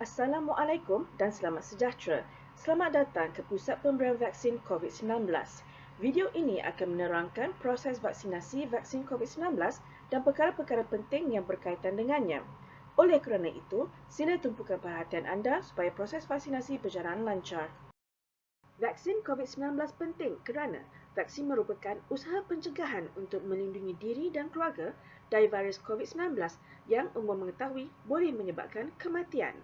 Assalamualaikum dan selamat sejahtera. Selamat datang ke Pusat Pemberian Vaksin COVID-19. Video ini akan menerangkan proses vaksinasi vaksin COVID-19 dan perkara-perkara penting yang berkaitan dengannya. Oleh kerana itu, sila tumpukan perhatian anda supaya proses vaksinasi berjalan lancar. Vaksin COVID-19 penting kerana vaksin merupakan usaha pencegahan untuk melindungi diri dan keluarga dari virus COVID-19 yang umum mengetahui boleh menyebabkan kematian.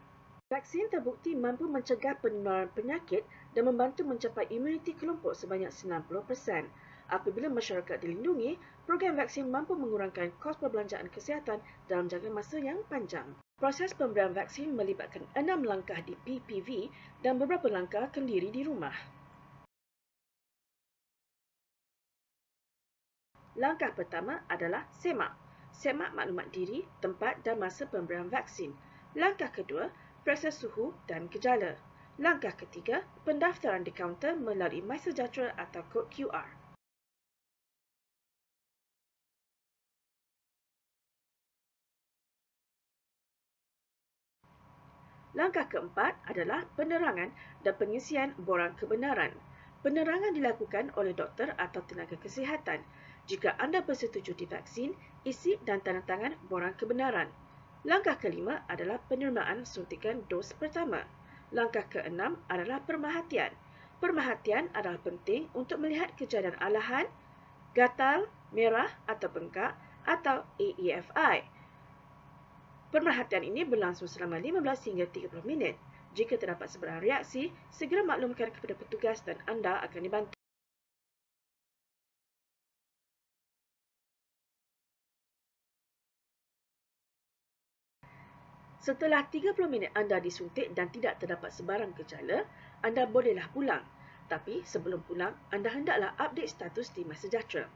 Vaksin terbukti mampu mencegah penularan penyakit dan membantu mencapai imuniti kelompok sebanyak 90%. Apabila masyarakat dilindungi, program vaksin mampu mengurangkan kos perbelanjaan kesihatan dalam jangka masa yang panjang. Proses pemberian vaksin melibatkan 6 langkah di PPV dan beberapa langkah kendiri di rumah. Langkah pertama adalah semak. Semak maklumat diri, tempat dan masa pemberian vaksin. Langkah kedua, periksa suhu dan gejala. Langkah ketiga, pendaftaran di kaunter melalui MySejahtera atau kod QR. Langkah keempat adalah penerangan dan pengisian borang kebenaran. Penerangan dilakukan oleh doktor atau tenaga kesihatan. Jika anda bersetuju divaksin, isi dan tanda tangan borang kebenaran. Langkah kelima adalah penerimaan suntikan dos pertama. Langkah keenam adalah pemerhatian. Pemerhatian adalah penting untuk melihat kejadian alahan, gatal, merah atau bengkak atau AEFI. Pemerhatian ini berlangsung selama 15 hingga 30 minit. Jika terdapat sebarang reaksi, segera maklumkan kepada petugas dan anda akan dibantu. Setelah 30 minit anda disuntik dan tidak terdapat sebarang gejala, anda bolehlah pulang. Tapi sebelum pulang, anda hendaklah update status di MySejahtera.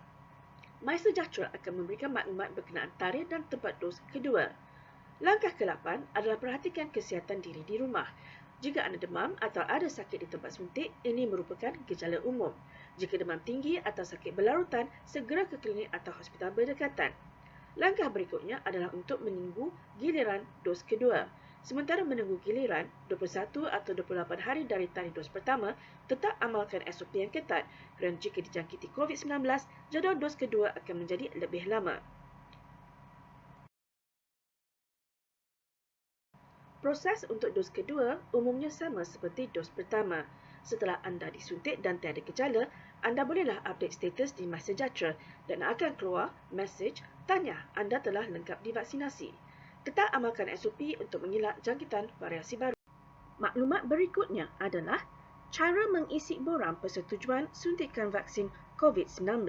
MySejahtera akan memberikan maklumat berkenaan tarikh dan tempat dos kedua. Langkah ke-8 adalah perhatikan kesihatan diri di rumah. Jika anda demam atau ada sakit di tempat suntik, ini merupakan gejala umum. Jika demam tinggi atau sakit berlarutan, segera ke klinik atau hospital berdekatan. Langkah berikutnya adalah untuk menunggu giliran dos kedua. Sementara menunggu giliran 21 atau 28 hari dari tarikh dos pertama, tetap amalkan SOP yang ketat kerana jika dijangkiti COVID-19, jadual dos kedua akan menjadi lebih lama. Proses untuk dos kedua umumnya sama seperti dos pertama. Setelah anda disuntik dan tiada gejala, anda bolehlah update status di MySejahtera dan akan keluar mesej tanya anda telah lengkap divaksinasi. Tetap amalkan SOP untuk mengelak jangkitan variasi baru. Maklumat berikutnya adalah cara mengisi borang persetujuan suntikan vaksin COVID-19.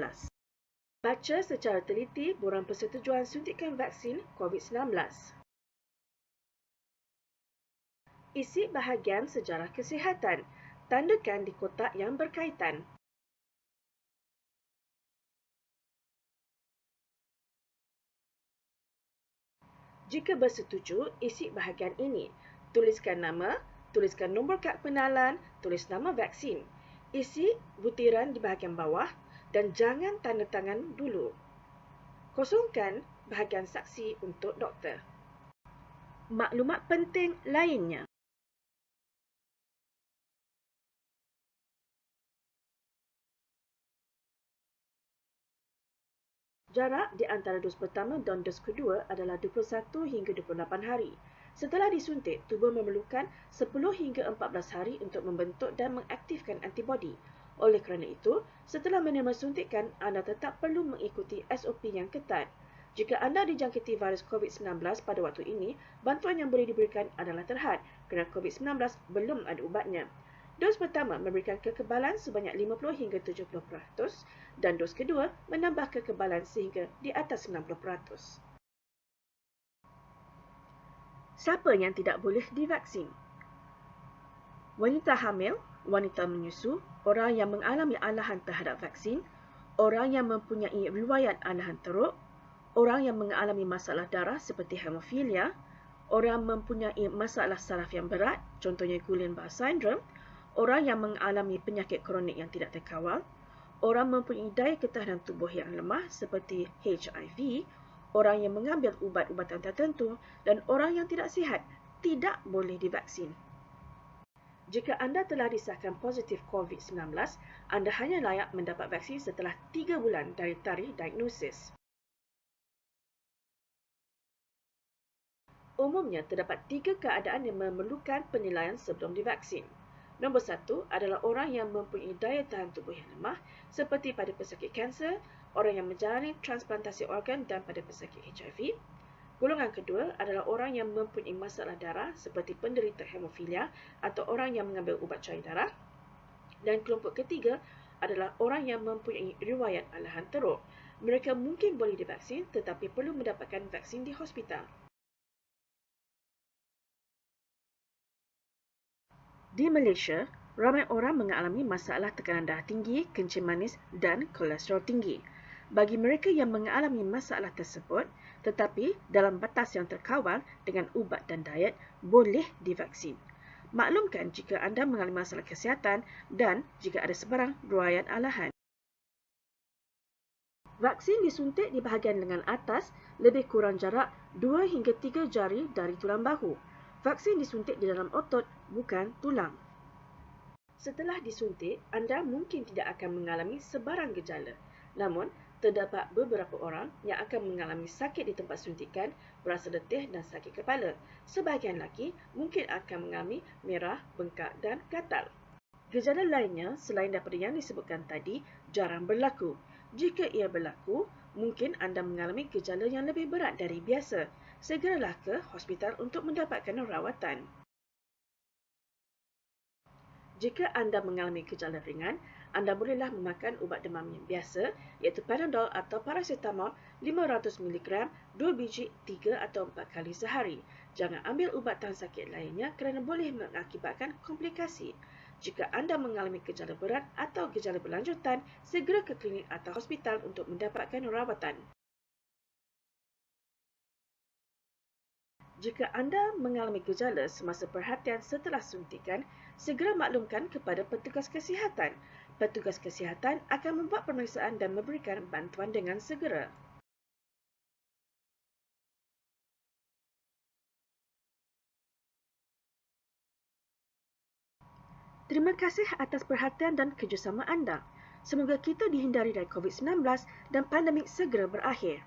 Baca secara teliti borang persetujuan suntikan vaksin COVID-19. Isi bahagian sejarah kesihatan. Tandakan di kotak yang berkaitan. Jika bersetuju, isi bahagian ini. Tuliskan nama, tuliskan nombor kad pengenalan, tulis nama vaksin. Isi butiran di bahagian bawah dan jangan tanda tangan dulu. Kosongkan bahagian saksi untuk doktor. Maklumat penting lainnya. Jarak di antara dos pertama dan dos kedua adalah 21 hingga 28 hari. Setelah disuntik, tubuh memerlukan 10 hingga 14 hari untuk membentuk dan mengaktifkan antibodi. Oleh kerana itu, setelah menerima suntikan, anda tetap perlu mengikuti SOP yang ketat. Jika anda dijangkiti virus COVID-19 pada waktu ini, bantuan yang boleh diberikan adalah terhad kerana COVID-19 belum ada ubatnya. Dos pertama memberikan kekebalan sebanyak 50 hingga 70% dan dos kedua menambah kekebalan sehingga di atas 90%. Siapa yang tidak boleh divaksin? Wanita hamil, wanita menyusu, orang yang mengalami alahan terhadap vaksin, orang yang mempunyai riwayat alahan teruk, orang yang mengalami masalah darah seperti hemofilia, orang mempunyai masalah saraf yang berat, contohnya Guillain-Barré syndrome, orang yang mengalami penyakit kronik yang tidak terkawal, orang mempunyai daya ketahanan tubuh yang lemah seperti HIV, orang yang mengambil ubat-ubatan tertentu dan orang yang tidak sihat tidak boleh divaksin. Jika anda telah disahkan positif COVID-19, anda hanya layak mendapat vaksin setelah 3 bulan dari tarikh diagnosis. Umumnya, terdapat 3 keadaan yang memerlukan penilaian sebelum divaksin. Nombor 1 adalah orang yang mempunyai daya tahan tubuh yang lemah seperti pada pesakit kanser, orang yang menjalani transplantasi organ dan pada pesakit HIV. Golongan kedua adalah orang yang mempunyai masalah darah seperti penderita hemofilia atau orang yang mengambil ubat cair darah. Dan kelompok ketiga adalah orang yang mempunyai riwayat alahan teruk. Mereka mungkin boleh divaksin tetapi perlu mendapatkan vaksin di hospital. Di Malaysia, ramai orang mengalami masalah tekanan darah tinggi, kencing manis dan kolesterol tinggi. Bagi mereka yang mengalami masalah tersebut, tetapi dalam batas yang terkawal dengan ubat dan diet, boleh divaksin. Maklumkan jika anda mengalami masalah kesihatan dan jika ada sebarang riwayat alahan. Vaksin disuntik di bahagian lengan atas lebih kurang jarak 2 hingga 3 jari dari tulang bahu. Vaksin disuntik di dalam otot, bukan tulang. Setelah disuntik, anda mungkin tidak akan mengalami sebarang gejala. Namun, terdapat beberapa orang yang akan mengalami sakit di tempat suntikan, berasa letih dan sakit kepala. Sebahagian lagi mungkin akan mengalami merah, bengkak dan gatal. Gejala lainnya selain daripada yang disebutkan tadi jarang berlaku. Jika ia berlaku, mungkin anda mengalami gejala yang lebih berat dari biasa. Segeralah ke hospital untuk mendapatkan rawatan. Jika anda mengalami gejala ringan, anda bolehlah memakan ubat demam yang biasa, iaitu Panadol atau Paracetamol 500 mg, 2 biji 3 atau 4 kali sehari. Jangan ambil ubat tahan sakit lainnya kerana boleh mengakibatkan komplikasi. Jika anda mengalami gejala berat atau gejala berlanjutan, segera ke klinik atau hospital untuk mendapatkan rawatan. Jika anda mengalami gejala semasa perhatian setelah suntikan, segera maklumkan kepada petugas kesihatan. Petugas kesihatan akan membuat pemeriksaan dan memberikan bantuan dengan segera. Terima kasih atas perhatian dan kerjasama anda. Semoga kita dihindari dari COVID-19 dan pandemik segera berakhir.